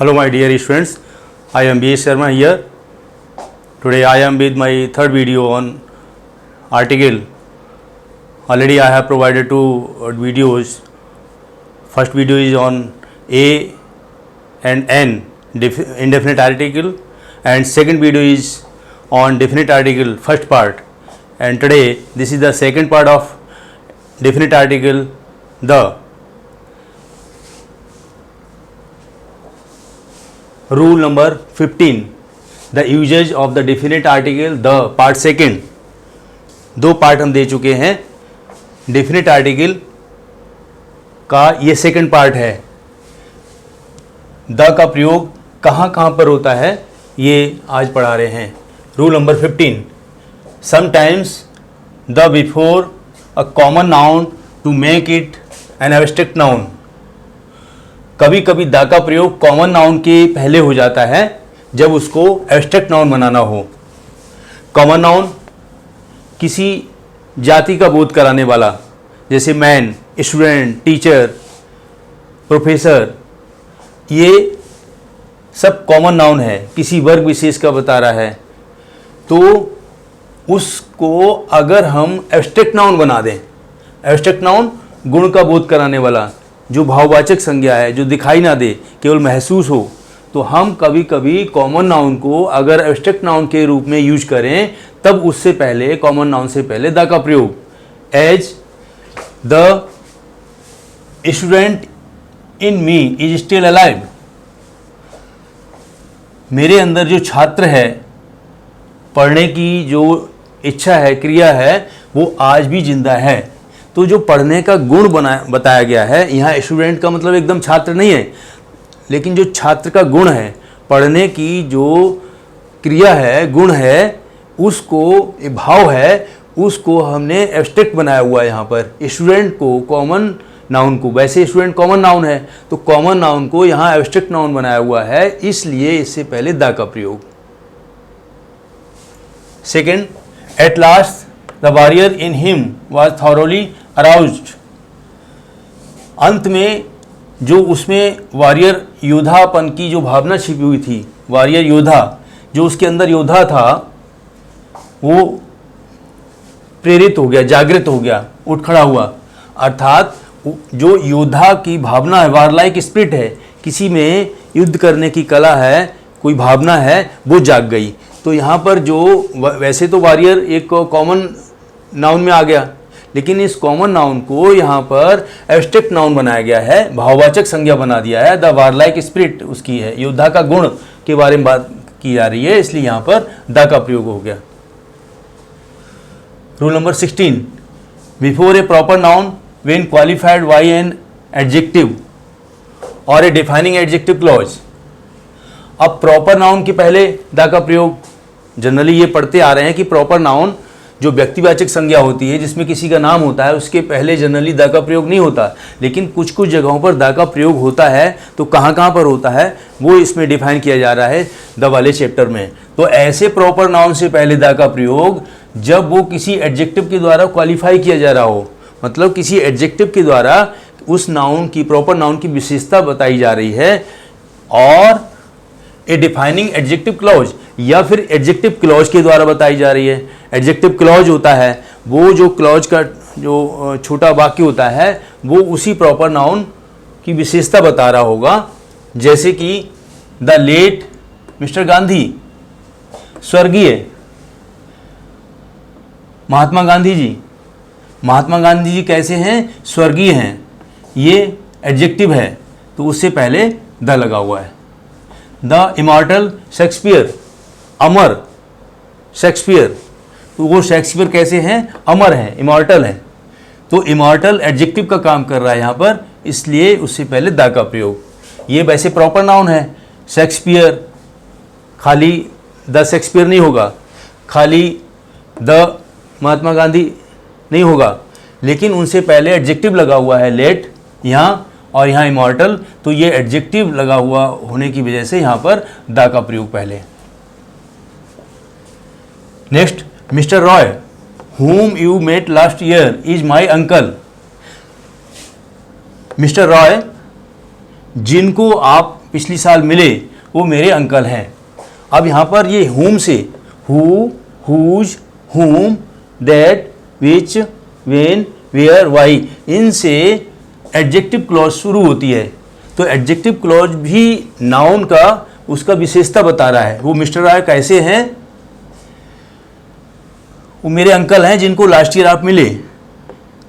Hello my dear students, I am B.S. Sharma here. Today I am with my third video on article. Already I have provided two videos. First video is on A and N indefinite article, and second video is on definite article first part, and today this is the second part of definite article the. Rule number 15, the usage of the definite article the part second. दो part हम दे चुके हैं. Definite article का ये second part है. The का प्रयोग कहाँ कहाँ पर होता है ये आज पढ़ा रहे हैं. Rule number 15, sometimes the before a common noun to make it an abstract noun. कभी कभी द का प्रयोग कॉमन नाउन के पहले हो जाता है जब उसको एब्स्ट्रैक्ट नाउन बनाना हो. कॉमन नाउन किसी जाति का बोध कराने वाला, जैसे मैन, स्टूडेंट, टीचर, प्रोफेसर, ये सब कॉमन नाउन है, किसी वर्ग विशेष का बता रहा है. तो उसको अगर हम एब्स्ट्रैक्ट नाउन बना दें, एब्स्ट्रैक्ट नाउन गुण का बोध कराने वाला, जो भाववाचक संज्ञा है, जो दिखाई ना दे, केवल महसूस हो, तो हम कभी कभी कॉमन नाउन को अगर एब्स्ट्रैक्ट नाउन के रूप में यूज करें तब उससे पहले, कॉमन नाउन से पहले द का प्रयोग. As the student in me is still alive. मेरे अंदर जो छात्र है, पढ़ने की जो इच्छा है, क्रिया है, वो आज भी जिंदा है. तो जो पढ़ने का गुण बताया गया है, यहाँ स्टूडेंट का मतलब एकदम छात्र नहीं है, लेकिन जो छात्र का गुण है, पढ़ने की जो क्रिया है, गुण है, उसको भाव है, उसको हमने एब्स्ट्रैक्ट बनाया हुआ है. यहाँ पर स्टूडेंट को, कॉमन नाउन को, वैसे स्टूडेंट कॉमन नाउन है तो कॉमन नाउन को यहाँ एब्स्ट्रैक्ट नाउन बनाया हुआ है, इसलिए इससे पहले द का प्रयोग. Second, at last the warrior in him was thoroughly aroused. अंत में जो उसमें वॉरियर योद्धापन की जो भावना छिपी हुई थी, वॉरियर योद्धा, जो उसके अंदर योद्धा था, वो प्रेरित हो गया, जागृत हो गया, उठ खड़ा हुआ. अर्थात जो योद्धा की भावना है, वारलाइक स्पिरिट है, किसी में युद्ध करने की कला है, कोई भावना है, वो जाग गई. तो यहाँ पर जो वैसे तो वॉरियर एक कॉमन नाउन में आ गया, लेकिन इस कॉमन नाउन को यहाँ पर एब्स्ट्रैक्ट नाउन बनाया गया है, भाववाचक संज्ञा बना दिया है. द वारलाइक स्पिरिट उसकी है, योद्धा का गुण के बारे में बात की जा रही है, इसलिए यहाँ पर द का प्रयोग हो गया. Rule number 16, before A proper noun when qualified by an adjective और ए डिफाइनिंग एडजेक्टिव क्लॉज. अब प्रॉपर नाउन के पहले द का प्रयोग, जनरली ये पढ़ते आ रहे हैं कि प्रॉपर नाउन जो व्यक्तिवाचक संज्ञा होती है, जिसमें किसी का नाम होता है, उसके पहले जनरली द का प्रयोग नहीं होता, लेकिन कुछ कुछ जगहों पर द का प्रयोग होता है. तो कहाँ कहाँ पर होता है वो इसमें डिफाइन किया जा रहा है द वाले चैप्टर में. तो ऐसे प्रॉपर नाउन से पहले द का प्रयोग जब वो किसी एडजेक्टिव के द्वारा क्वालिफाई किया जा रहा हो, मतलब किसी एडजेक्टिव के द्वारा उस नाउन की, प्रॉपर नाउन की विशेषता बताई जा रही है, और ए डिफाइनिंग एडजेक्टिव क्लॉज या फिर एडजेक्टिव क्लॉज के द्वारा बताई जा रही है. एडजेक्टिव क्लॉज होता है वो जो क्लॉज का जो छोटा वाक्य होता है, वो उसी प्रॉपर नाउन की विशेषता बता रहा होगा. जैसे कि द लेट मिस्टर गांधी, स्वर्गीय महात्मा गांधी जी. महात्मा गांधी जी कैसे हैं? स्वर्गीय हैं. ये एडजेक्टिव है, तो उससे पहले द लगा हुआ है. The immortal Shakespeare, Amar Shakespeare, तो वो शेक्सपियर कैसे हैं? अमर हैं, इमॉर्टल हैं. तो इमॉर्टल एडजेक्टिव का काम कर रहा है यहाँ पर, इसलिए उससे पहले द का प्रयोग. ये वैसे प्रॉपर नाउन है. शेक्सपियर, खाली द शेक्सपियर नहीं होगा, खाली द महात्मा गांधी नहीं होगा, लेकिन उनसे पहले एडजेक्टिव लगा हुआ है लेट यहाँ, और यहाँ इमॉर्टल, तो ये एडजेक्टिव लगा हुआ होने की वजह से यहाँ पर द का प्रयोग पहले. Next, mister Roy whom you met last year is my uncle. Mister Roy, जिनको आप पिछली साल मिले वो मेरे अंकल हैं। अब यहाँ पर ये whom से who, whose, whom, that, which, when, where, why, इनसे एडजेक्टिव क्लॉज शुरू होती है। तो एडजेक्टिव क्लॉज भी नाउन का उसका विशेषता बता रहा है। वो मिस्टर राय कैसे हैं? वो मेरे अंकल हैं जिनको लास्ट ईयर आप मिले।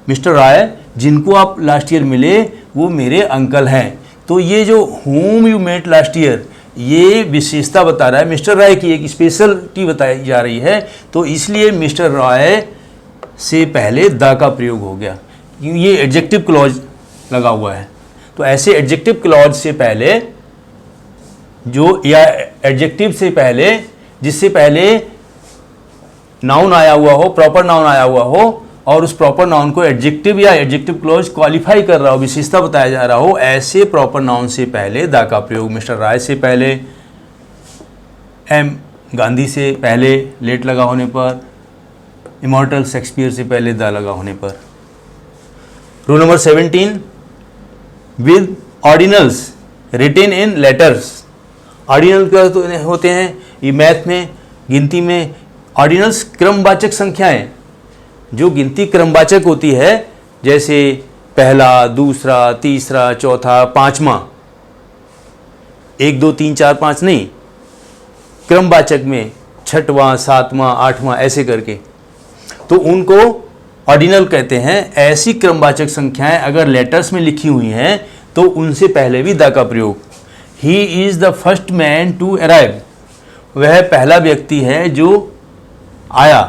मिस्टर राय जिनको आप लास्ट ईयर मिले वो मेरे अंकल हैं। तो ये जो whom you met last year, ये विशेषता बता रहा है मिस्टर राय की, एक स्पेशलिटी बताई जा रही है। तो इसलिए मिस्टर राय से पहले द का प्रयोग हो गया, क्योंकि ये एडजेक्टिव क्लॉज लगा हुआ है। तो ऐसे एडजेक्टिव क्लॉज से पहले जो, या एडजेक्टिव से पहले जिससे पहले नाउन आया हुआ हो, प्रॉपर नाउन आया हुआ हो, और उस प्रॉपर नाउन को एडजेक्टिव या एडजेक्टिव क्लॉज क्वालिफाई कर रहा हो, विशेषता बताया जा रहा हो, ऐसे प्रॉपर नाउन से पहले द का प्रयोग। मिस्टर राय से पहले, एम गांधी से पहले लेट लगा होने पर, इमॉर्टल शेक्सपियर से पहले द लगा होने पर। Rule number 17, with ordinals written in letters. Ordinal क्या होते हैं? ये मैथ में, गिनती में ऑर्डिनल्स क्रमवाचक संख्याएं, जो गिनती क्रमवाचक होती है, जैसे पहला, दूसरा, तीसरा, चौथा, पांचवा, 1 2 3 4 5 नहीं, क्रमवाचक में छठवां, सातवां, आठवां ऐसे करके, तो उनको ऑर्डिनल कहते हैं। ऐसी क्रमवाचक संख्याएं अगर लेटर्स में लिखी हुई हैं तो उनसे पहले भी द का प्रयोग। He is the first man to arrive, वह पहला व्यक्ति है जो आया,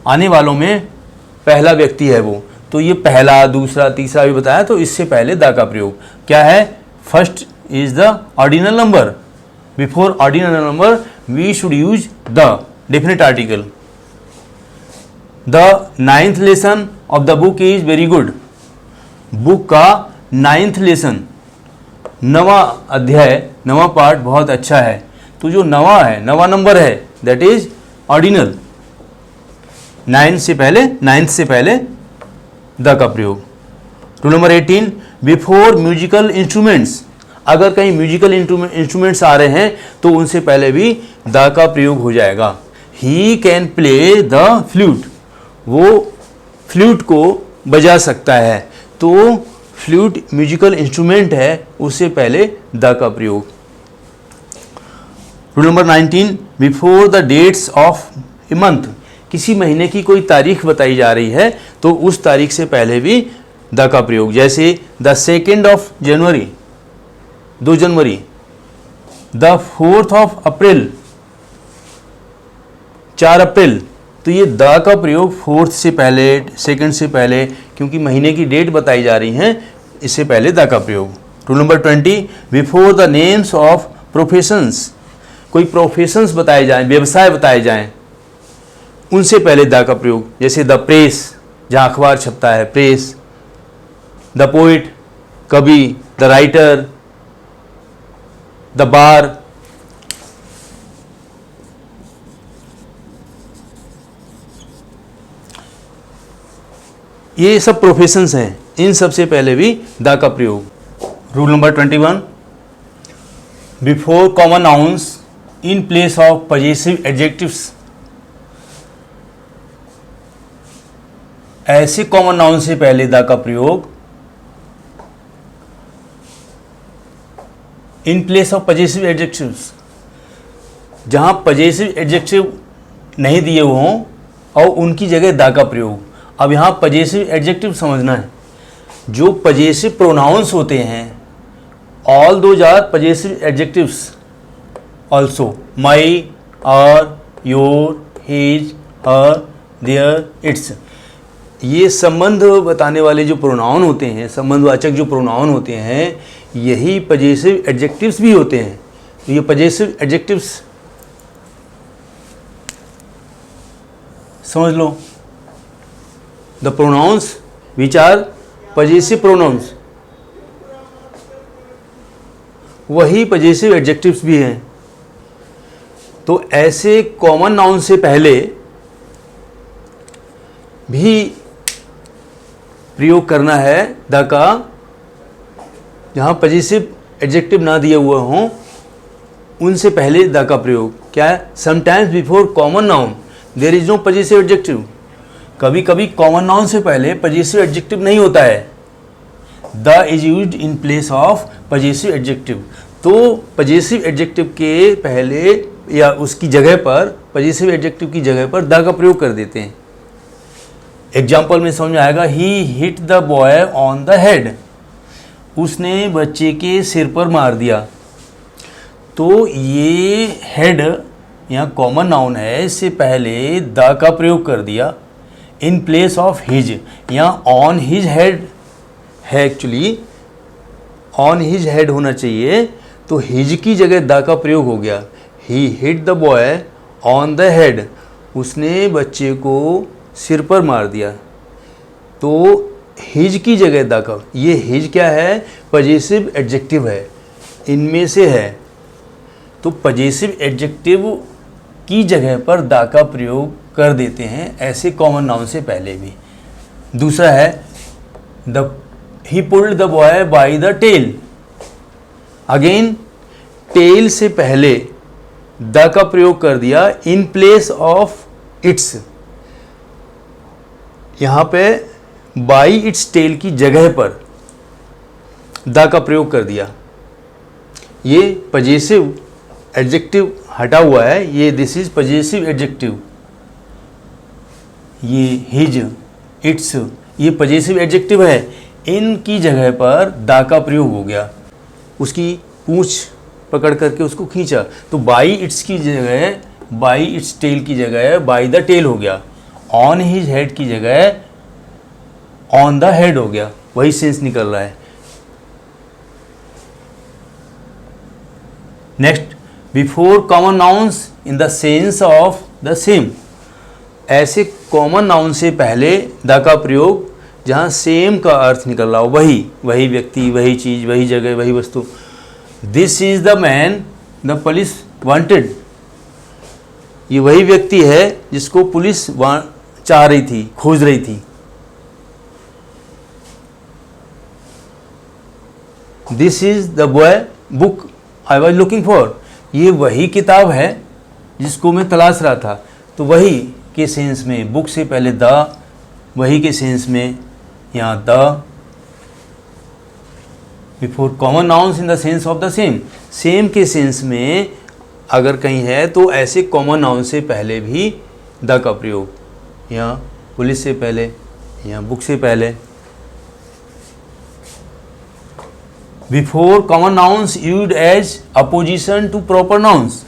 आने वालों में पहला व्यक्ति है वो। तो ये पहला, दूसरा, तीसरा भी बताया, तो इससे पहले द का प्रयोग क्या है? First is the ordinal number, before ordinal number we should use the definite article. The 9th lesson of the book is very good, book का 9th लेसन, 9वां अध्याय, 9वां पार्ट बहुत अच्छा है। तो जो 9वां है, 9वां नंबर है, दैट इज ऑर्डिनल। 9th से पहले द का प्रयोग। Rule number 18, before musical instruments, अगर कहीं म्यूजिकल इंस्ट्रूमेंट्स आ रहे हैं तो उनसे पहले भी द का प्रयोग हो जाएगा। He can play the flute, वो फ्लूट को बजा सकता है। तो फ्लूट म्यूजिकल इंस्ट्रूमेंट है, उससे पहले द का प्रयोग। Rule number 19, before the dates of a month, किसी महीने की कोई तारीख बताई जा रही है तो उस तारीख से पहले भी द का प्रयोग। जैसे the 2nd of January, 2 January, the 4th of April, 4 अप्रैल। तो ये द का प्रयोग 4th से पहले, 2nd से पहले, क्योंकि महीने की डेट बताई जा रही हैं, इससे पहले द का प्रयोग। Rule number 20, before the names of professions, कोई प्रोफेशंस बताए जाएं, व्यवसाय बताए जाएं, उनसे पहले द का प्रयोग। जैसे द प्रेस, जहाँ अखबार छपता है, प्रेस। द पोइट, कवि। The writer, the bar. ये सब प्रोफेशंस हैं, इन सब से पहले भी द का प्रयोग। Rule number 21, before common nouns in place of possessive adjectives, ऐसे कॉमन नाउन से पहले द का प्रयोग in place of possessive adjectives, जहां पजेसिव एडजेक्टिव नहीं दिए हुए हों और उनकी जगह द का प्रयोग। अब यहां पजेसिव एडजेक्टिव समझना है, जो पजेसिव प्रोनाउंस होते हैं, all those are possessive adjectives also, my, our, your, his, her, their, its. ये संबंध बताने वाले जो प्रोनाउन होते हैं, संबंधवाचक जो प्रोनाउन होते हैं, यही पजेसिव एडजेक्टिव्स भी होते हैं। तो ये पजेसिव एडजेक्टिव्स समझ लो, the pronouns which are possessive pronouns, वही पजेसिव एडजेक्टिव्स भी हैं। तो ऐसे कॉमन नाउन से पहले भी प्रयोग करना है द का, जहाँ पजेसिव एडजेक्टिव ना दिए हुए हों उनसे पहले द का प्रयोग। क्या है? Sometimes before common noun there is no possessive adjective. कभी कभी कॉमन नाउन से पहले पजेसिव एडजेक्टिव नहीं होता है। The is used in place of possessive adjective. तो पजेसिव एडजेक्टिव के पहले या उसकी जगह पर, पजेसिव एडजेक्टिव की जगह पर द का प्रयोग कर देते हैं। एग्जाम्पल में समझ में आएगा, he hit the boy on the head. उसने बच्चे के सिर पर मार दिया। तो ये हेड यहाँ कॉमन नाउन है, इससे पहले द का प्रयोग कर दिया इन प्लेस ऑफ हिज। यहाँ ऑन हिज हेड है, एक्चुअली ऑन हिज हेड होना चाहिए, तो हिज की जगह द का प्रयोग हो गया। He hit the boy on the head. उसने बच्चे को सिर पर मार दिया। तो हिज की जगह द का, ये हिज क्या है? पजेसिव एडजेक्टिव है, इनमें से है। तो पजेसिव एडजेक्टिव की जगह पर द का प्रयोग कर देते हैं ऐसे कॉमन नाउन से पहले भी। दूसरा है the he pulled the boy by the tail. Again tail से पहले द का प्रयोग कर दिया इन प्लेस ऑफ इट्स। यहां पे बाई इट्स टेल की जगह पर द का प्रयोग कर दिया। ये पजेसिव एडजेक्टिव हटा हुआ है, ये दिस इज पजेसिव एडजेक्टिव। ये हिज, इट्स, ये पजेसिव एडजेक्टिव है, इनकी जगह पर द का प्रयोग हो गया। उसकी पूंछ पकड़ करके उसको खींचा, तो बाई इट्स की जगह, बाई इट्स टेल की जगह बाई द टेल हो गया। ऑन हिज हेड की जगह ऑन द हेड हो गया। वही सेंस निकल रहा है। Next, before common nouns in the sense of the same. ऐसे कॉमन नाउन से पहले द का प्रयोग जहाँ सेम का अर्थ निकल रहा हो, वही व्यक्ति, वही चीज़, वही जगह, वही वस्तु। This is the man the police wanted. ये वही व्यक्ति है जिसको पुलिस चाह रही थी, खोज रही थी। This is the boy book I was looking for. ये वही किताब है जिसको मैं तलाश रहा था। तो वही के सेंस में बुक से पहले द, वही के सेंस में यहाँ the. Before common nouns in the sense of the same. Same के सेंस में अगर कहीं है तो ऐसे कॉमन नाउन से पहले भी द का प्रयोग। यहाँ पुलिस से पहले, यहाँ बुक से पहले। Before common nouns used as apposition to proper nouns.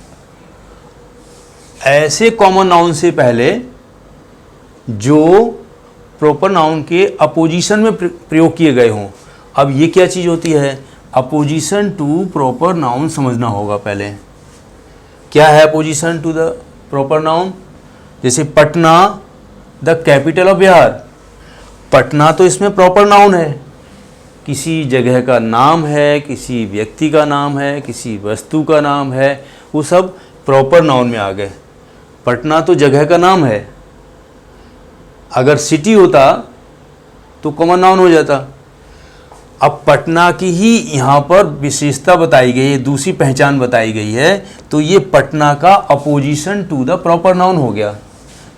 ऐसे कॉमन नाउन से पहले जो प्रॉपर नाउन के अपोजिशन में प्रयोग किए गए हों। अब ये क्या चीज़ होती है? अपोजिशन टू प्रॉपर नाउन समझना होगा पहले। क्या है apposition to the proper noun? जैसे Patna the capital of Bihar. Patna तो इसमें प्रॉपर नाउन है, किसी जगह का नाम है, किसी व्यक्ति का नाम है, किसी वस्तु का नाम है, वो सब प्रॉपर नाउन में आ गए। पटना तो जगह का नाम है। अगर सिटी होता तो कॉमन नाउन हो जाता। अब पटना की ही यहाँ पर विशेषता बताई गई है, दूसरी पहचान बताई गई है, तो ये पटना का apposition to the proper noun हो गया।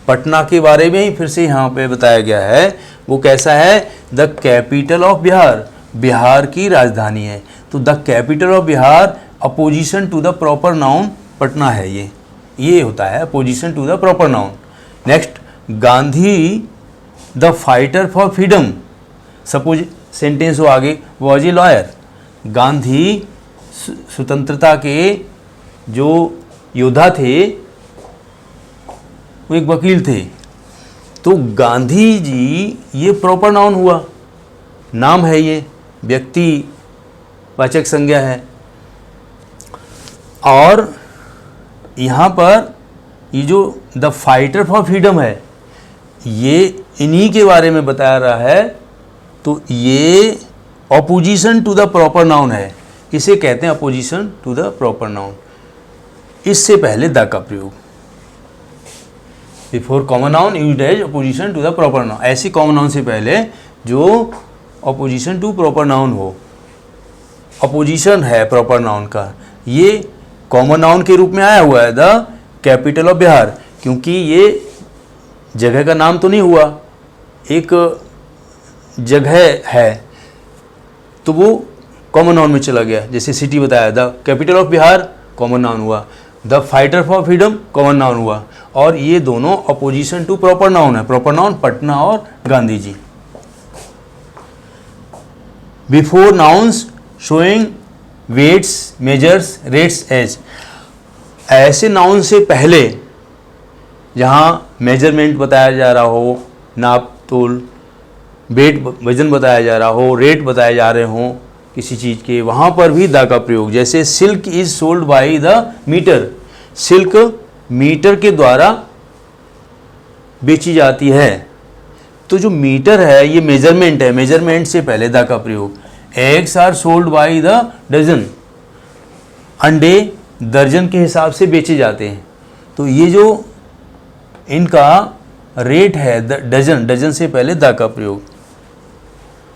पटना के बारे में ही फिर से यहाँ पे बताया गया है। वो कैसा है? The capital of Bihar, Bihar की राजधानी है। तो the capital of Bihar apposition to the proper noun Patna है। ये होता है apposition to the proper noun. Next, Gandhi the fighter for freedom. Suppose sentence हो आगे, वॉज ए लॉयर। गांधी स्वतंत्रता के जो योद्धा थे, वो एक वकील थे। तो गांधी जी ये प्रॉपर नाउन हुआ, नाम है, ये व्यक्ति वाचक संज्ञा है। और यहाँ पर ये जो द फाइटर फॉर फ्रीडम है, ये इन्हीं के बारे में बताया रहा है। तो ये apposition to the proper noun है, इसे कहते हैं apposition to the proper noun. इससे पहले द का प्रयोग। Before common noun used as apposition to the proper noun. ऐसी कॉमन नाउन से पहले जो अपोजिशन टू प्रॉपर नाउन हो। अपोजिशन है प्रॉपर नाउन का, ये कॉमन नाउन के रूप में आया हुआ है, द कैपिटल ऑफ बिहार, क्योंकि ये जगह का नाम तो नहीं हुआ, एक जगह है तो वो कॉमन नाउन में चला गया। जैसे सिटी बताया, the capital of Bihar common noun हुआ, the fighter for freedom common noun हुआ, और ये दोनों अपोजिशन टू प्रॉपर नाउन है। प्रॉपर नाउन पटना और Gandhi ji. Before nouns showing weights measures rates age, ऐसे नाउन से पहले जहाँ मेजरमेंट बताया जा रहा हो, नाप तोल वेट वजन बताया जा रहा हो, रेट बताए जा रहे हों किसी चीज़ के, वहाँ पर भी द का प्रयोग। जैसे silk is sold by the metre, silk metre के द्वारा बेची जाती है। तो जो मीटर है ये मेजरमेंट है, मेजरमेंट से पहले द का प्रयोग। Eggs are sold by the dozen, अंडे दर्जन के हिसाब से बेचे जाते हैं। तो ये जो इनका रेट है डजन, डजन से पहले द का प्रयोग।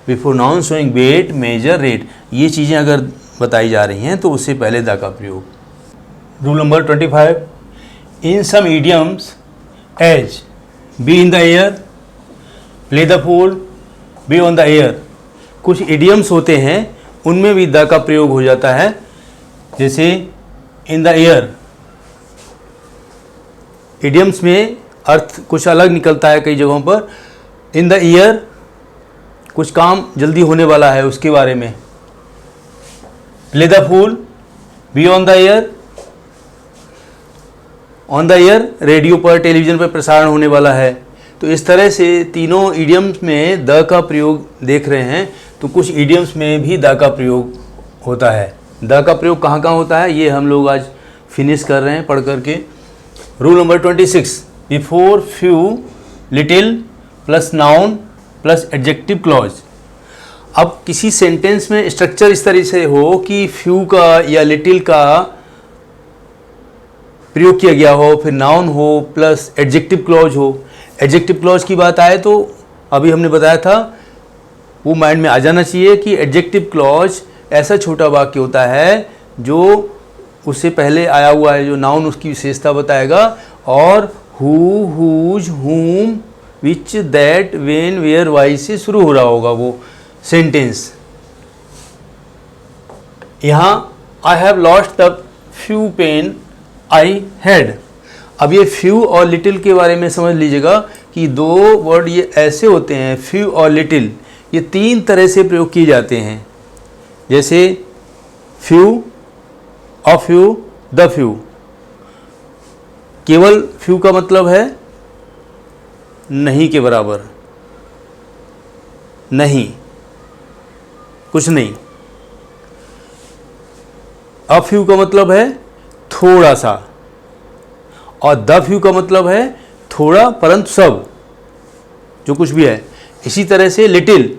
Before noun showing weight measure rate, ये चीज़ें अगर बताई जा रही हैं तो उससे पहले द का प्रयोग। Rule number 25, in some idioms as be in the air, play the fool, be on the air, कुछ इडियम्स होते हैं उनमें भी द का प्रयोग हो जाता है। जैसे इन द एयर, इडियम्स में अर्थ कुछ अलग निकलता है कई जगहों पर। इन द ईयर, कुछ काम जल्दी होने वाला है उसके बारे में। Play the fool, be on the air, on the air radio पर टेलीविज़न पर प्रसारण होने वाला है। तो इस तरह से तीनों इडियम्स में द का प्रयोग देख रहे हैं। तो कुछ इडियम्स में भी द का प्रयोग होता है। द का प्रयोग कहाँ कहाँ होता है ये हम लोग आज फिनिश कर रहे हैं पढ़ करके। Rule number 26, before few little plus noun plus adjective clause. अब किसी सेंटेंस में स्ट्रक्चर इस तरह से हो कि फ्यू का या लिटिल का प्रयोग किया गया हो, फिर नाउन हो प्लस एडजेक्टिव क्लॉज हो। एडजेक्टिव क्लॉज की बात आए तो अभी हमने बताया था, वो माइंड में आ जाना चाहिए कि एडजेक्टिव क्लॉज ऐसा छोटा वाक्य होता है जो उससे पहले आया हुआ है, जो नाउन उसकी विशेषता बताएगा, और who, whose, whom, which, that, when, where, why से शुरू हो रहा होगा वो सेंटेंस। यहाँ I have lost the few pen I had. अब ये फ्यू और लिटिल के बारे में समझ लीजिएगा कि दो वर्ड ये ऐसे होते हैं, फ्यू और लिटिल, ये तीन तरह से प्रयोग किए जाते हैं। जैसे few, a few, the few. केवल फ्यू का मतलब है नहीं के बराबर, नहीं, कुछ नहीं। अ फ्यू का मतलब है थोड़ा सा, और द फ्यू का मतलब है थोड़ा परंतु सब, जो कुछ भी है। इसी तरह से लिटिल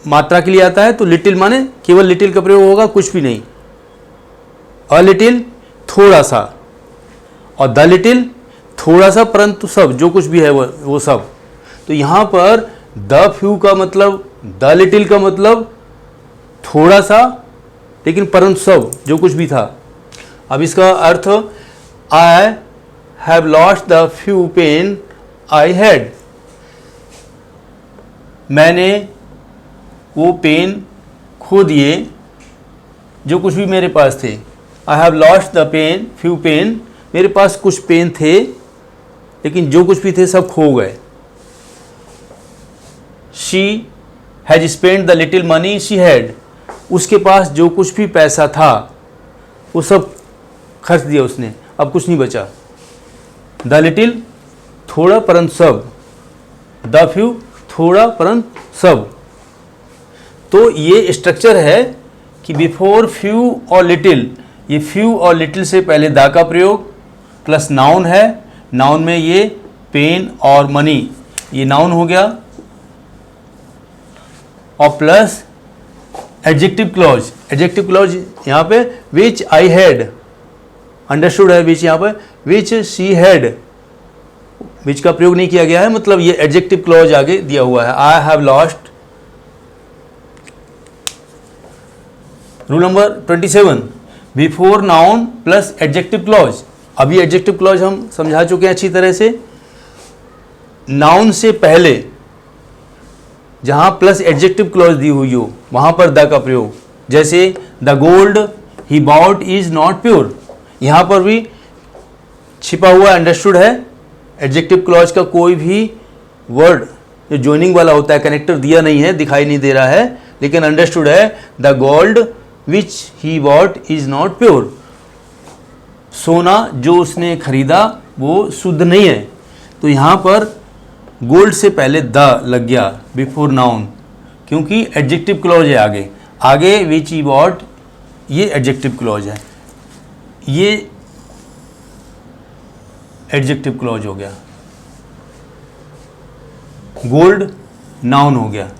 मात्रा के लिए आता है, तो लिटिल माने केवल लिटिल का प्रयोग होगा, कुछ भी नहीं। अ लिटिल थोड़ा सा, और द लिटिल थोड़ा सा परंतु सब, जो कुछ भी है वो सब। तो यहाँ पर द फ्यू का मतलब, द लिटिल का मतलब थोड़ा सा लेकिन परंतु सब, जो कुछ भी था। अब इसका अर्थ, I have lost the few pen I had, मैंने वो पेन खो दिए जो कुछ भी मेरे पास थे। I have lost the pen, few pen, मेरे पास कुछ पेन थे लेकिन जो कुछ भी थे सब खो गए। She has spend the little money she had, उसके पास जो कुछ भी पैसा था वो सब खर्च दिया उसने, अब कुछ नहीं बचा। द लिटिल थोड़ा परंतु सब, द फ्यू थोड़ा परंतु सब। तो ये स्ट्रक्चर है कि बिफोर फ्यू और लिटिल, ये फ्यू और लिटिल से पहले द का प्रयोग, प्लस नाउन है, नाउन में ये पेन और मनी, ये नाउन हो गया, और plus adjective clause. Adjective clause यहाँ पे विच आई हैड, अंडरस्टूड है, विच यहाँ पे विच शी हैड, विच का प्रयोग नहीं किया गया है, मतलब ये एडजेक्टिव क्लॉज आगे दिया हुआ है। आई have lost rule number 27, before noun plus adjective clause. अभी एडजेक्टिव क्लॉज हम समझा चुके हैं अच्छी तरह से। नाउन से पहले जहां प्लस एडजेक्टिव क्लॉज दी हुई हो वहां पर द का प्रयोग, जैसे the gold he bought is not pure, यहां पर भी छिपा हुआ अंडरस्टूड है। एडजेक्टिव क्लॉज का कोई भी वर्ड जो ज्वाइनिंग वाला होता है, कनेक्टर दिया नहीं है, दिखाई नहीं दे रहा है, लेकिन अंडरस्टूड है the gold which he bought is not pure. सोना जो उसने खरीदा वो शुद्ध नहीं है। तो यहाँ पर गोल्ड से पहले द लग गया बिफोर नाउन, क्योंकि एडजेक्टिव क्लॉज है आगे। आगे विच ही बॉट, ये एडजेक्टिव क्लॉज है, ये एडजेक्टिव क्लॉज हो गया। गोल्ड नाउन हो गया,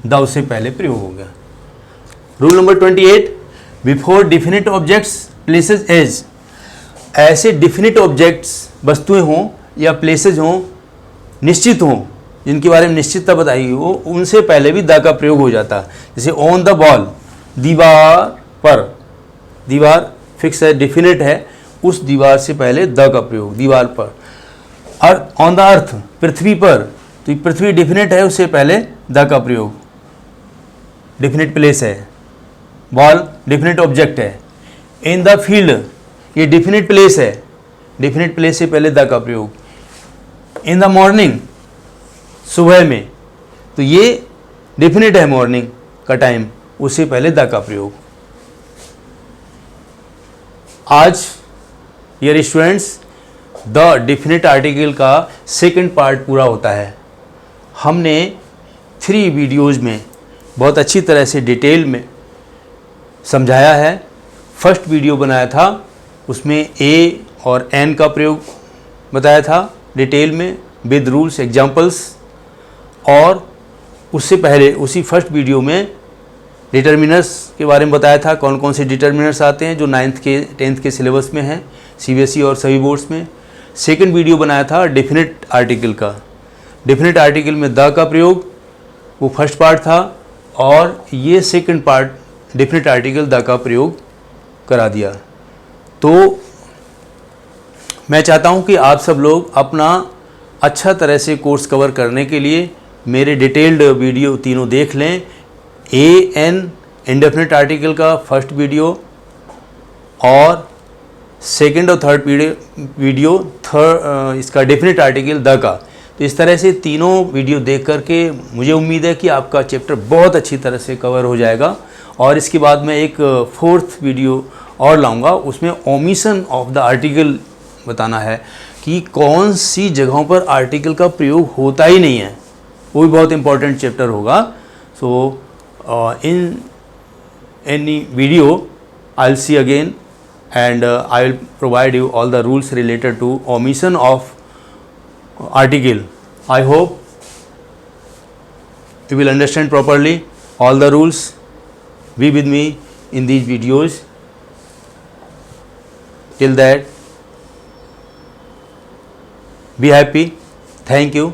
द उससे पहले प्रयोग हो गया। Rule number 28, before definite objects places as. ऐसे डिफिनिट ऑब्जेक्ट्स, वस्तुएं हों या प्लेसेस हों, निश्चित हों, जिनके बारे में निश्चितता बताई हो, उनसे पहले भी द का प्रयोग हो जाता है। जैसे ऑन द बॉल, दीवार पर, दीवार फिक्स है, डिफिनिट है, उस दीवार से पहले द का प्रयोग, दीवार पर। और ऑन द अर्थ, पृथ्वी पर, तो पृथ्वी डिफिनिट है, उससे पहले द का प्रयोग। डिफिनिट प्लेस है, बॉल डिफिनिट ऑब्जेक्ट है। इन द फील्ड, ये डिफिनिट प्लेस है, डिफिनिट प्लेस से पहले द का प्रयोग। इन द मॉर्निंग, सुबह में, तो ये डिफिनिट है मॉर्निंग का टाइम, उससे पहले द का प्रयोग। आज dear students, the definite article का सेकंड पार्ट पूरा होता है। हमने 3 वीडियोज़ में बहुत अच्छी तरह से डिटेल में समझाया है। फर्स्ट वीडियो बनाया था, उसमें ए और एन का प्रयोग बताया था डिटेल में विद रूल्स एग्जाम्पल्स, और उससे पहले उसी फर्स्ट वीडियो में डिटर्मिनर्स के बारे में बताया था, कौन कौन से डिटर्मिनर्स आते हैं जो 9th के 10th के सिलेबस में हैं, सीबीएसई और सभी बोर्ड्स में। सेकंड वीडियो बनाया था डिफिनिट आर्टिकल का। डिफिनिट आर्टिकल में द का प्रयोग, वो फर्स्ट पार्ट था, और ये second part definite article the का प्रयोग करा दिया। तो मैं चाहता हूँ कि आप सब लोग अपना अच्छा तरह से कोर्स कवर करने के लिए मेरे डिटेल्ड वीडियो तीनों देख लें। ए एन इंडेफिनिट आर्टिकल का फर्स्ट वीडियो, और सेकंड और थर्ड वीडियो इसका डेफिनेट आर्टिकल द का। तो इस तरह से तीनों वीडियो देख करके मुझे उम्मीद है कि आपका चैप्टर बहुत अच्छी तरह से कवर हो जाएगा। और इसके बाद मैं एक 4th वीडियो और लाऊंगा, उसमें ओमिशन ऑफ द आर्टिकल बताना है कि कौन सी जगहों पर आर्टिकल का प्रयोग होता ही नहीं है, वो भी बहुत इंपॉर्टेंट चैप्टर होगा। So in any video I will see again, and I will provide you all the rules related to omission of article. I hope you will understand properly all the rules. Be with me in these videos. Till that, be happy. Thank you.